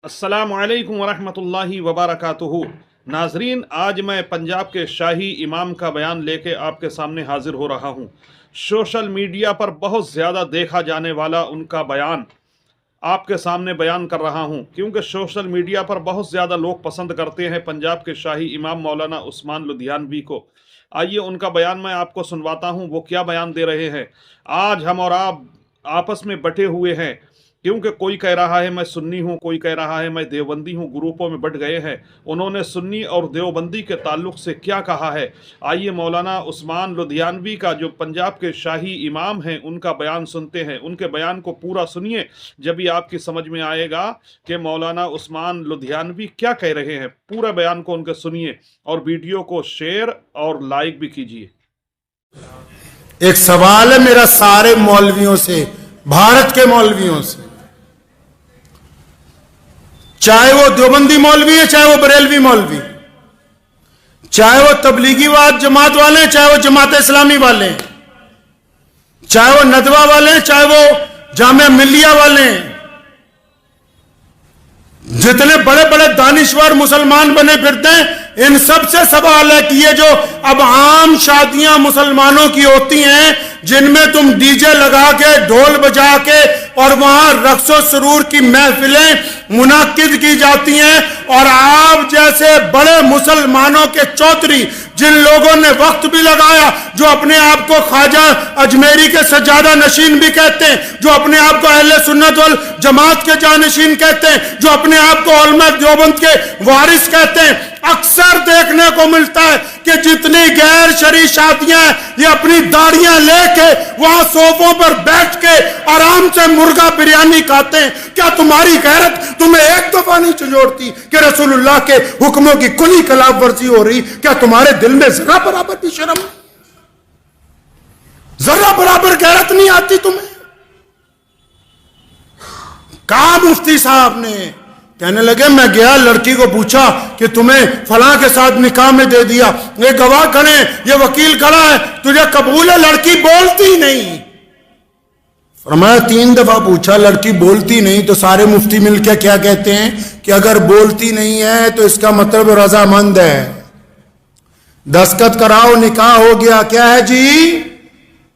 अस्सलामुअलैकुम वरहमतुल्लाहि वबरकातुहू। नाजरीन, आज मैं पंजाब के शाही इमाम का बयान लेके आपके सामने हाजिर हो रहा हूँ। सोशल मीडिया पर बहुत ज़्यादा देखा जाने वाला उनका बयान आपके सामने बयान कर रहा हूँ, क्योंकि सोशल मीडिया पर बहुत ज़्यादा लोग पसंद करते हैं पंजाब के शाही इमाम मौलाना उस्मान लुधियानवी को। आइए उनका बयान मैं आपको सुनवाता हूँ, वो क्या बयान दे रहे हैं। आज हम और आप आपस में बटे हुए हैं, क्योंकि कोई कह रहा है मैं सुन्नी हूँ, कोई कह रहा है मैं देवबंदी हूँ, ग्रुपों में बट गए हैं। उन्होंने सुन्नी और देवबंदी के ताल्लुक़ से क्या कहा है, आइए मौलाना उस्मान लुधियानवी का जो पंजाब के शाही इमाम हैं उनका बयान सुनते हैं। उनके बयान को पूरा सुनिए, जब भी आपकी समझ में आएगा कि मौलाना उस्मान लुधियानवी क्या कह रहे हैं। पूरा बयान को उनके सुनिए और वीडियो को शेयर और लाइक भी कीजिए। एक सवाल है मेरा सारे मौलवियों से, भारत के मौलवियों से, चाहे वो देवबंदी मौलवी है, चाहे वो बरेलवी मौलवी, चाहे वो तबलीगीवाद जमात वाले हैं, चाहे वो जमात इस्लामी वाले हैं, चाहे वो नदवा वाले हैं, चाहे वो जामिया मिल्लिया वाले हैं, जितने बड़े बड़े दानिश्वर मुसलमान बने फिरते हैं, इन सब से सवाल है कि ये जो अब आम शादियां मुसलमानों की होती हैं, जिनमें तुम डीजे लगा के ढोल बजा के और वहां रक्सो सुरूर की महफिलें मुनाकिद की जाती हैं, और आप जैसे बड़े मुसलमानों के चौधरी जिन लोगों ने वक्त भी लगाया, जो अपने आप को ख्वाजा अजमेरी के सज्जादा नशीन भी कहते हैं, जो अपने आप को अहले सुन्नत वल जमात के जानशीन कहते हैं, जो अपने आप को उलमा देवबंद के वारिस कहते हैं, अक्सर देखने को मिलता है कि जितनी गैर शरई शादियां ये अपनी दाढ़ियां लेके वहां सोफों पर बैठ के आराम से मुर्गा बिरयानी खाते हैं। क्या तुम्हारी गैरत तुम्हें एक दफा नहीं झंझोड़ती कि रसूलुल्लाह के हुक्मों की कुली खिलाफ वर्जी हो रही? क्या तुम्हारे दिल में जरा बराबर भी शर्म, जरा बराबर गैरत नहीं आती तुम्हें? कहा मुफ्ती साहब ने, कहने लगे मैं गया, लड़की को पूछा कि तुम्हें फलां के साथ निकाह में दे दिया, ये गवाह खड़े, ये वकील खड़ा है, तुझे कबूल है? लड़की बोलती नहीं। फरमाया 3 दफा पूछा, लड़की बोलती नहीं, तो सारे मुफ्ती मिलकर क्या कहते हैं कि अगर बोलती नहीं है तो इसका मतलब रजामंद है, दस्तखत कराओ, निकाह हो गया। क्या है जी?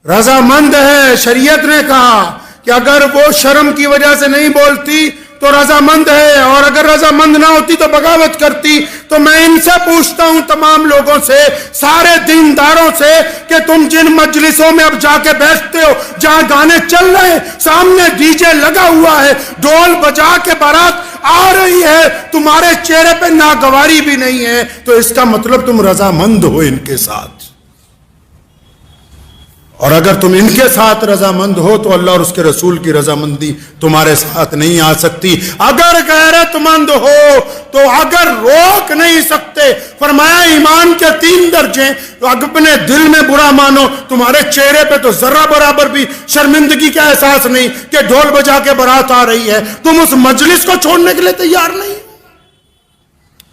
रजामंद है। शरीयत ने कहा कि अगर वो शर्म की वजह से नहीं बोलती तो रजामंद है, और अगर रजामंद ना होती तो बगावत करती। तो मैं इनसे पूछता हूं, तमाम लोगों से, सारे दीनदारों से, कि तुम जिन मजलिसों में अब जाके बैठते हो, जहां गाने चल रहे हैं, सामने डीजे लगा हुआ है, ढोल बजा के बारात आ रही है, तुम्हारे चेहरे पे नागवारी भी नहीं है, तो इसका मतलब तुम रजामंद हो इनके साथ। और अगर तुम इनके साथ रजामंद हो तो अल्लाह और उसके रसूल की रजामंदी तुम्हारे साथ नहीं आ सकती। अगर गैरतमंद हो तो अगर रोक नहीं सकते, फरमाया ईमान के 3 दर्जे, अपने दिल में बुरा मानो, तुम्हारे चेहरे पे तो जरा बराबर भी शर्मिंदगी का एहसास नहीं कि ढोल बजा के बारात आ रही है, तुम उस मजलिस को छोड़ने के लिए तैयार नहीं।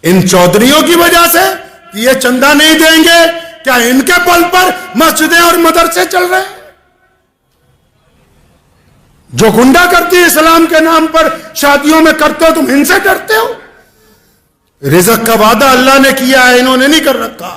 इन चौधरियों की वजह से ये चंदा नहीं देंगे, क्या इनके बल पर मस्जिदें और मदरसे चल रहे हैं? जो गुंडागर्दी इस्लाम के नाम पर शादियों में करते हो, तुम इनसे डरते हो? रिज़्क़ का वादा अल्लाह ने किया है, इन्होंने नहीं कर रखा।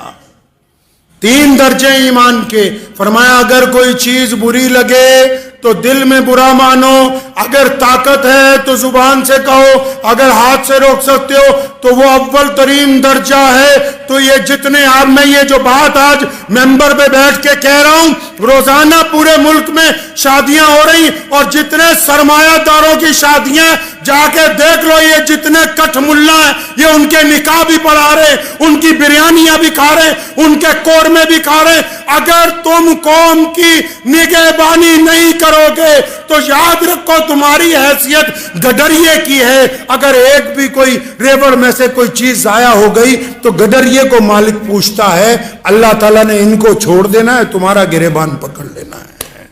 3 दर्जे ईमान के। फरमाया अगर कोई चीज बुरी लगे तो दिल में बुरा मानो, अगर ताकत है तो जुबान से कहो, अगर हाथ से रोक सकते हो तो वो अव्वल तरीन दर्जा है। तो ये जितने आप, मैं ये जो बात आज मेंबर पे बैठ के कह रहा हूं, रोजाना पूरे मुल्क में शादियां हो रही, और जितने सरमायादारों की शादियां जाके देख लो, ये जितने कठ मुल्ला हैं, ये उनके निकाह भी पढ़ा रहे, उनकी बिरयानियां भी खा रहे, उनके कोरमे भी खा रहे। अगर तुम कौम की निगहबानी नहीं करोगे तो याद रखो तुम्हारी हैसियत गडरिये की है। अगर एक भी कोई रेवड़ में से कोई चीज जाया हो गई तो गडरिये को मालिक पूछता है, अल्लाह ताला ने इनको छोड़ देना है, तुम्हारा गिरेबान पकड़ लेना है।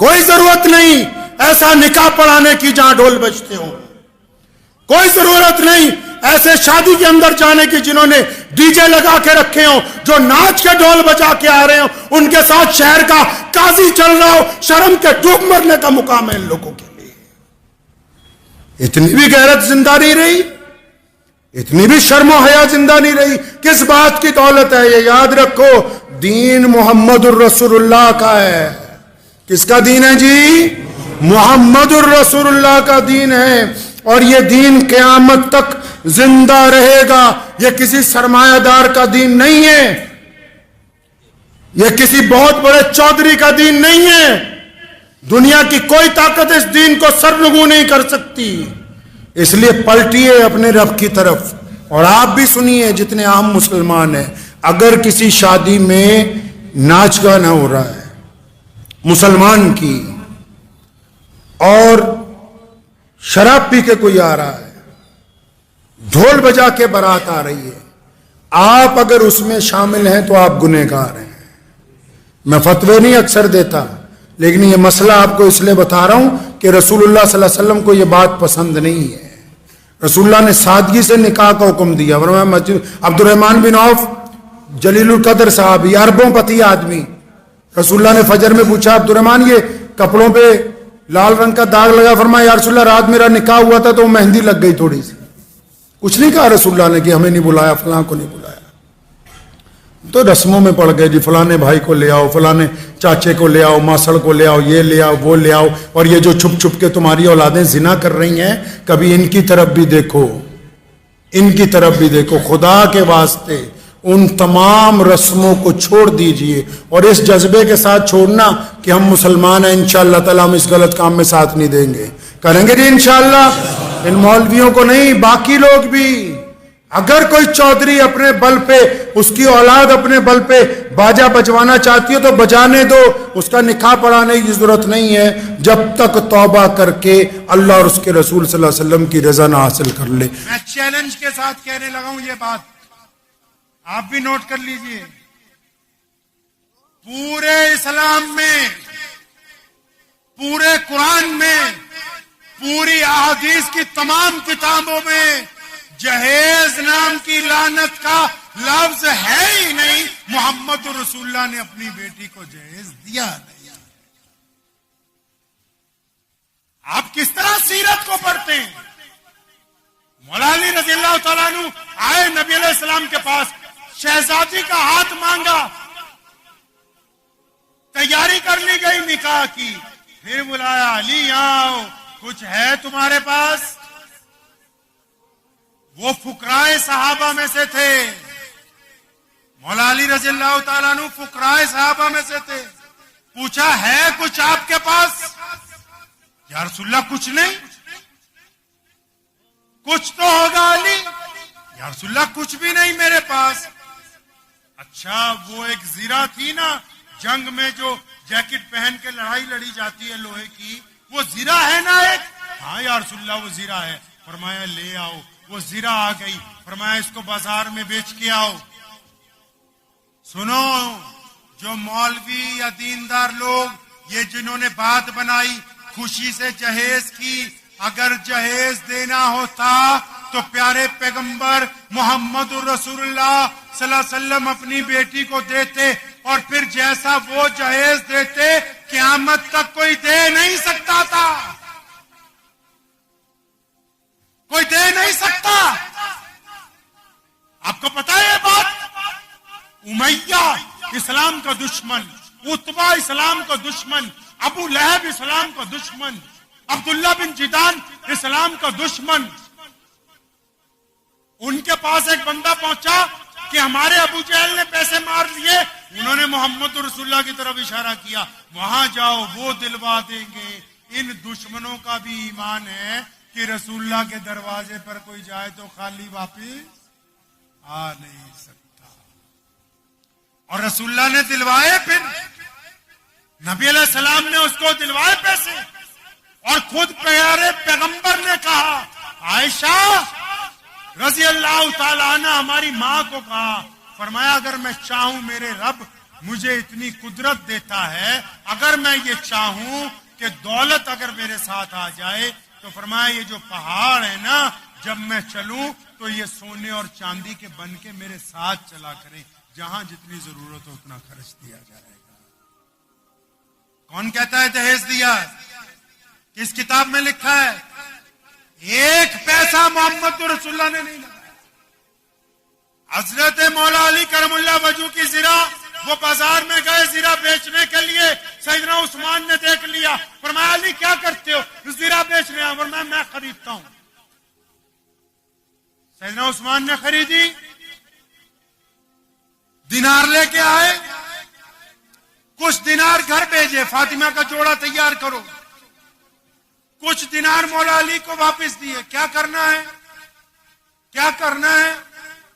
कोई जरूरत नहीं ऐसा निकाह पढ़ाने की जहां ढोल बजते हो, कोई जरूरत नहीं ऐसे शादी के अंदर जाने की जिन्होंने डीजे लगा के रखे हो, जो नाच के ढोल बजा के आ रहे हो, उनके साथ शहर का काजी चल रहा हो। शर्म के डूब मरने का मुकाम है इन लोगों के लिए। इतनी भी गैरत जिंदा नहीं रही, इतनी भी शर्म और हया जिंदा नहीं रही। किस बात की दौलत है? ये याद रखो, दीन मुहम्मदुर रसूलुल्लाह का है। किसका दीन है जी? मुहम्मदुर रसूलुल्लाह का दीन है। और ये दीन क़यामत तक जिंदा रहेगा। ये किसी सरमायादार का दीन नहीं है, ये किसी बहुत बड़े चौधरी का दीन नहीं है। दुनिया की कोई ताकत इस दीन को सरनगू नहीं कर सकती। इसलिए पलटिए अपने रब की तरफ। और आप भी सुनिए, जितने आम मुसलमान हैं, अगर किसी शादी में नाच गाना हो रहा है मुसलमान की, और शराब पी के कोई आ रहा है, ढोल बजा के बारात आ रही है, आप अगर उसमें शामिल हैं तो आप गुनहगार हैं। मैं फतवे नहीं अक्सर देता, लेकिन ये मसला आपको इसलिए बता रहा हूं कि रसूलुल्लाह सल्लल्लाहु अलैहि वसल्लम को ये बात पसंद नहीं है। रसूलुल्लाह ने सादगी से निकाह का हुक्म दिया। वरना मस्जिद अब्दुर्रहमान बिन औफ जलीलुल कदर साहब, ये अरबों पति आदमी, रसूलुल्लाह ने फजर में पूछा, अब्दुर्रहमान ये कपड़ों पे लाल रंग का दाग लगा। फरमाया या रसूलुल्लाह रात मेरा निकाह हुआ था तो मेहंदी लग गई थोड़ी सी। कुछ नहीं कहा रसूलुल्लाह ने कि हमें नहीं बुलाया, फलां को नहीं बुलाया। तो रस्मों में पड़ गए जी, फलाने भाई को ले आओ, फलाने चाचे को ले आओ, मासड़ को ले आओ, ये ले आओ, वो ले आओ। और ये जो छुप छुप के तुम्हारी औलादें जिना कर रही हैं, कभी इनकी तरफ भी देखो, इनकी तरफ भी देखो। खुदा के वास्ते उन तमाम रस्मों को छोड़ दीजिए और इस जज्बे के साथ छोड़ना कि हम मुसलमान हैं, इंशाअल्लाह ताला हम इस गलत काम में साथ नहीं देंगे। करेंगे जी इंशाअल्लाह। इन मौलवियों को नहीं, बाकी लोग भी। अगर कोई चौधरी अपने बल पे, उसकी औलाद अपने बल पे बाजा बजवाना चाहती हो तो बजाने दो, उसका निकाह पढ़ाने की जरूरत नहीं है, जब तक तौबा करके अल्लाह और उसके रसूल सल्लल्लाहु अलैहि वसल्लम की रजा ना हासिल कर ले। मैं चैलेंज के साथ कहने लगा हूं ये बात, आप भी नोट कर लीजिए। पूरे इस्लाम में, पूरे कुरान में, पूरी अहादीस की तमाम किताबों में जहेज नाम की लानत का लफ्ज है ही नहीं। मोहम्मद रसूलुल्लाह ने अपनी बेटी को जहेज दिया नहीं। आप किस तरह सीरत को पढ़ते हैं? मौला अली रज़ियल्लाहु तआला अन्हु आए नबी अलैहि सलाम के पास, शहजादी का हाथ मांगा, तैयारी कर ली गई निकाह की, फिर बुलाया, अली आओ, कुछ है तुम्हारे पास? वो फुकराए सहाबा में से थे। मौला अली रज़ियल्लाहु तआला अन्हु फुकराए सहाबा में से थे। पूछा, है कुछ आपके पास? या रसूलुल्लाह कुछ नहीं। कुछ तो होगा अली। या रसूलुल्लाह कुछ भी नहीं मेरे पास। अच्छा, वो एक जीरा थी ना, जंग में जो जैकेट पहन के लड़ाई लड़ी जाती है लोहे की, वो जीरा है ना एक? हाँ या रसूलुल्लाह वो जीरा है। फरमाया ले आओ। वो जीरा आ गई। फरमाया इसको बाजार में बेच के आओ। सुनो, जो मौलवी या दीनदार लोग ये जिन्होंने बात बनाई, खुशी से जहेज की, अगर जहेज देना होता तो प्यारे पैगंबर मोहम्मद रसूलुल्लाह सल्लल्लाहु अलैहि वसल्लम अपनी बेटी को देते, और फिर जैसा वो जहेज देते क़यामत तक कोई दे नहीं सकता था, कोई दे नहीं सकता। आपको पता है ये बात? उमैया इस्लाम का दुश्मन, उतबा इस्लाम का दुश्मन, अबू लहब इस्लाम का दुश्मन, अब्दुल्ला बिन जिदान इस्लाम का दुश्मन, उनके पास एक बंदा पहुंचा कि हमारे अबू जहल ने पैसे मार लिए। उन्होंने मोहम्मद रसूलुल्लाह की तरफ इशारा किया, वहां जाओ, वो दिलवा देंगे। इन दुश्मनों का भी ईमान है कि रसूलुल्लाह के दरवाजे पर कोई जाए तो खाली वापिस आ नहीं सकता। और रसूलुल्लाह ने दिलवाए, फिर नबी अलैहिस्सलाम ने उसको दिलवाए पैसे, और खुद प्यारे पैगंबर ने कहा, आयशा रज़ी अल्लाह ताला अन्हा हमारी मां को कहा, फरमाया अगर मैं चाहूं, मेरे रब मुझे इतनी कुदरत देता है, अगर मैं ये चाहूं कि दौलत अगर मेरे साथ आ जाए, तो फरमाया ये जो पहाड़ है ना, जब मैं चलूं तो ये सोने और चांदी के बन के मेरे साथ चला करें, जहां जितनी जरूरत हो उतना खर्च दिया जाएगा। कौन कहता है दहेज दिया? किस किताब में लिखा है? एक पैसा मोहम्मद रसूलुल्लाह ने नहीं लगाया। हजरत मौला अली करमुल्लाह वजू की जीरा, वो बाजार में गए जीरा बेचने के लिए, सैयदना उस्मान ने देख लिया, फरमाया अली क्या करते हो? जीरा बेच रहे हैं। फरमाया मैं खरीदता हूं। सैयदना उस्मान ने खरीदी, दिनार लेके आए, कुछ दिनार घर भेजे, फातिमा का जोड़ा तैयार करो, कुछ दिनार मौला अली को वापस दिए। क्या करना है, क्या करना है?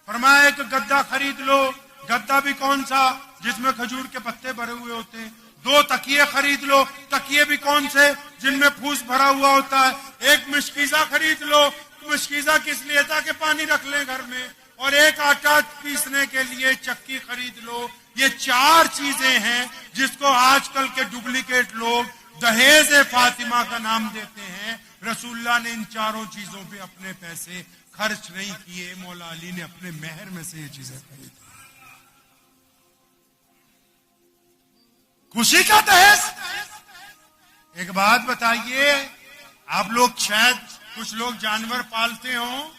फरमाया एक गद्दा खरीद लो। गद्दा भी कौन सा? जिसमें खजूर के पत्ते भरे हुए होते हैं। 2 तकिए खरीद लो। तकिए भी कौन से? जिनमें फूस भरा हुआ होता है। एक मशकीजा खरीद लो। मशकीजा किस लिए? ताकि पानी रख ले घर में। और एक आटा पीसने के लिए चक्की खरीद लो। ये 4 चीजें हैं जिसको आजकल के डुप्लीकेट लोग दहेज फातिमा का नाम देते हैं। रसूलुल्लाह ने इन 4 चीजों पे अपने पैसे खर्च नहीं किए, मौला अली ने अपने मेहर में से ये चीजें खरीदी। खुशी का दहेज। एक बात बताइए, आप लोग शायद कुछ लोग जानवर पालते हो,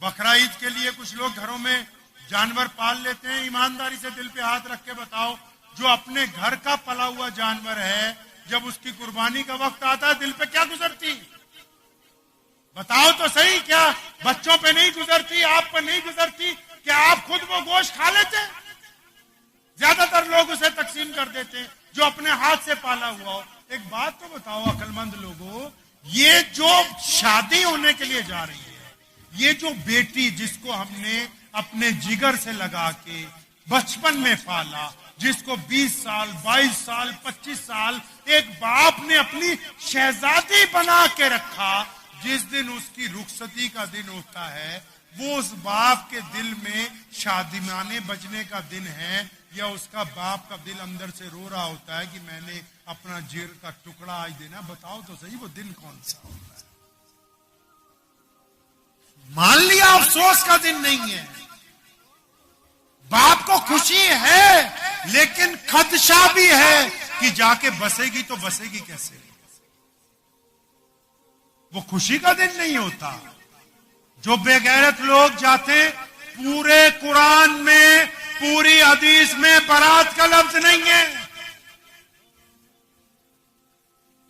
बकरा ईद के लिए कुछ लोग घरों में जानवर पाल लेते हैं। ईमानदारी से दिल पे हाथ रख के बताओ, जो अपने घर का पला हुआ जानवर है, जब उसकी कुर्बानी का वक्त आता है, दिल पे क्या गुजरती? बताओ तो सही। क्या बच्चों पे नहीं गुजरती? आप पे नहीं गुजरती? क्या आप खुद वो गोश्त खा लेते? ज्यादातर लोग उसे तकसीम कर देते हैं, जो अपने हाथ से पाला हुआ हो। एक बात तो बताओ अक्लमंद लोगों, ये जो शादी होने के लिए जा रही है, ये जो बेटी जिसको हमने अपने जिगर से लगा के बचपन में पाला, जिसको 20 साल, 22 साल, 25 साल एक बाप ने अपनी शहजादी बना के रखा, जिस दिन उसकी रुखसती का दिन होता है, वो उस बाप के दिल में शादिमाने बजने का दिन है, या उसका बाप का दिल अंदर से रो रहा होता है कि मैंने अपना जिगर का टुकड़ा आज देना? बताओ तो सही, वो दिन कौन सा होता है? मान लिया अफसोस का दिन नहीं है, बाप को खुशी है, लेकिन खदशा भी है कि जाके बसेगी तो बसेगी कैसे? वो खुशी का दिन नहीं होता। जो बेगैरत लोग जाते, पूरे कुरान में, पूरी हदीस में बारात का लफ्ज नहीं है।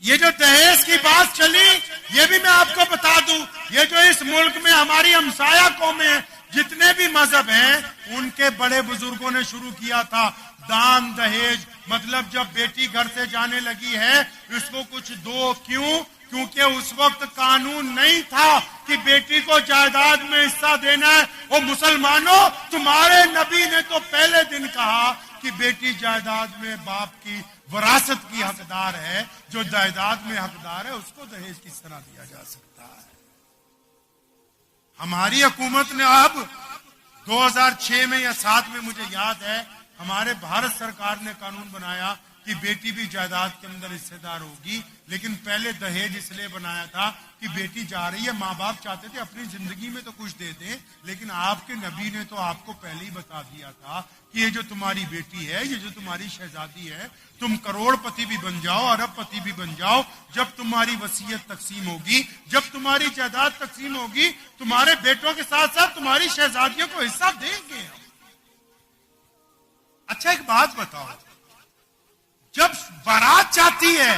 ये जो दहेज की बात चली, ये भी मैं आपको बता दूं, ये जो इस मुल्क में हमारी हमसाया कौमें जितने भी मजहब हैं, उनके बड़े बुजुर्गों ने शुरू किया था दान दहेज। मतलब जब बेटी घर से जाने लगी है, इसको कुछ दो। क्यों? क्योंकि उस वक्त कानून नहीं था कि बेटी को जायदाद में हिस्सा देना है। और मुसलमानों, तुम्हारे नबी ने तो पहले दिन कहा कि बेटी जायदाद में बाप की विरासत की हकदार है। जो जायदाद में हकदार है, उसको दहेज किस तरह दिया जा सकता है? हमारी हुकूमत ने अब 2006 में या 7 में, मुझे याद है, हमारे भारत सरकार ने कानून बनाया कि बेटी भी जायदाद के अंदर हिस्सेदार होगी। लेकिन पहले दहेज इसलिए बनाया था कि बेटी जा रही है, माँ बाप चाहते थे अपनी जिंदगी में तो कुछ दे दें, लेकिन आपके नबी ने तो आपको पहले ही बता दिया था कि ये जो तुम्हारी बेटी है, ये जो तुम्हारी शहजादी है, तुम करोड़पति भी बन जाओ, अरबपति भी बन जाओ, जब तुम्हारी वसीयत तकसीम होगी, जब तुम्हारी जायदाद तकसीम होगी, तुम्हारे बेटों के साथ साथ तुम्हारी शहजादियों को हिस्सा देंगे। अच्छा एक बात बताओ, जब बारात जाती है,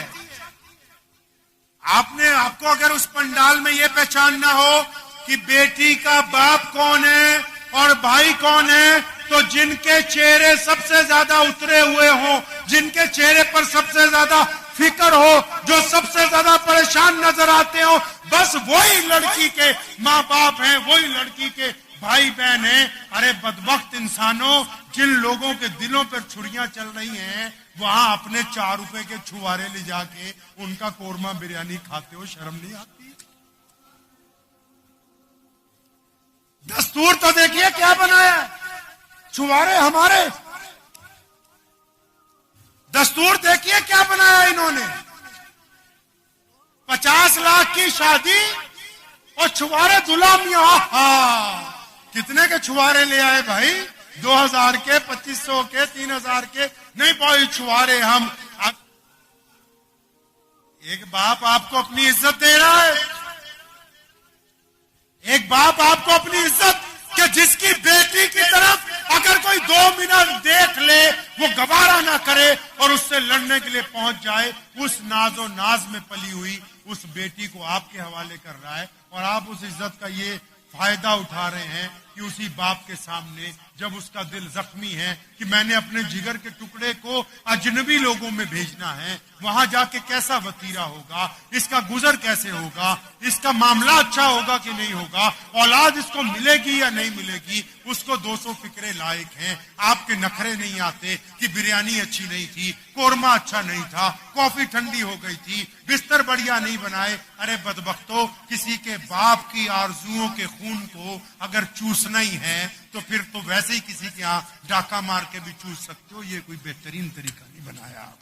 आपको अगर उस पंडाल में यह पहचानना हो कि बेटी का बाप कौन है और भाई कौन है, तो जिनके चेहरे सबसे ज्यादा उतरे हुए हों, जिनके चेहरे पर सबसे ज्यादा फिक्र हो, जो सबसे ज्यादा परेशान नजर आते हो, बस वही लड़की के माँ बाप हैं, वही लड़की के भाई बहन हैं। अरे बदबख्त इंसानों, जिन लोगों के दिलों पर छुरियां चल रही हैं, वहां अपने 4 रुपए के छुआरे ले जाके उनका कोरमा बिरयानी खाते हो, शर्म नहीं आती? दस्तूर तो देखिए क्या बनाया, छुआरे हमारे। दस्तूर देखिए क्या बनाया इन्होंने, 50 लाख की शादी और छुआरे गुलामियां। कितने के छुआरे ले आए भाई? 2000 के, 2500 के, 3000 के नहीं पाई छुआरे हम। एक बाप आपको अपनी इज्जत दे रहा है, बाप आपको अपनी इज्जत कि जिसकी बेटी की तरफ अगर कोई 2 मिनट देख ले वो गवारा ना करे और उससे लड़ने के लिए पहुंच जाए, उस नाजो नाज में पली हुई उस बेटी को आपके हवाले कर रहा है और आप उस इज्जत का ये फायदा उठा रहे हैं कि उसी बाप के सामने जब उसका दिल जख्मी है कि मैंने अपने जिगर के टुकड़े को अजनबी लोगों में भेजना है, वहां जाके कैसा वतीरा होगा, इसका गुजर कैसे होगा, इसका मामला अच्छा होगा कि नहीं होगा, औलाद इसको मिलेगी या नहीं मिलेगी, उसको 200 फिक्रे लायक हैं। आपके नखरे नहीं आते कि बिरयानी अच्छी नहीं थी, कोरमा अच्छा नहीं था, कॉफी ठंडी हो गई थी, बिस्तर बढ़िया नहीं बनाए। अरे बदबख्तो, किसी के बाप की आरजुओं के खून को अगर चूसना ही है तो फिर तो वैसे ही किसी के यहाँ डाका मार के भी चूस सकते हो। ये कोई बेहतरीन तरीका नहीं बनाया आप।